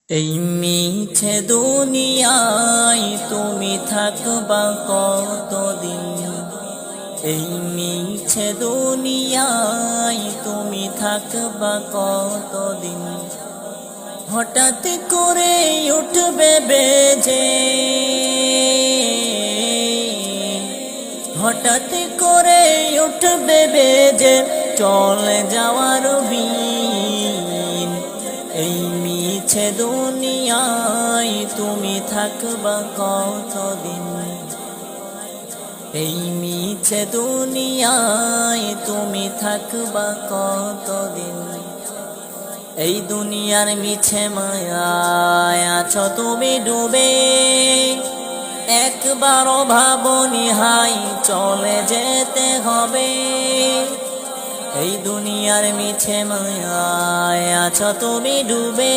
এই মিছে দুনিয়ায় তুমি থাকবা কতদিন? এই মিছে দুনিয়ায় তুমি থাকবা কতদিন? হঠাৎ করে উঠবে বেজে, হঠাৎ করে উঠবে বেজে চলে যাওয়ার বিন। এই মিছে দুনিয়ায় তুমি থাকবা কতদিন? এই মিছে দুনিয়ায় তুমি থাকবা কতদিন? এই দুনিয়ার মিছে মায়ায় আছো তুমি ডুবে, একবারও ভাবনি হাই চলে যেতে হবে। এই দুনিয়ার মিছে মায়ায় আছো তুমি ডুবে,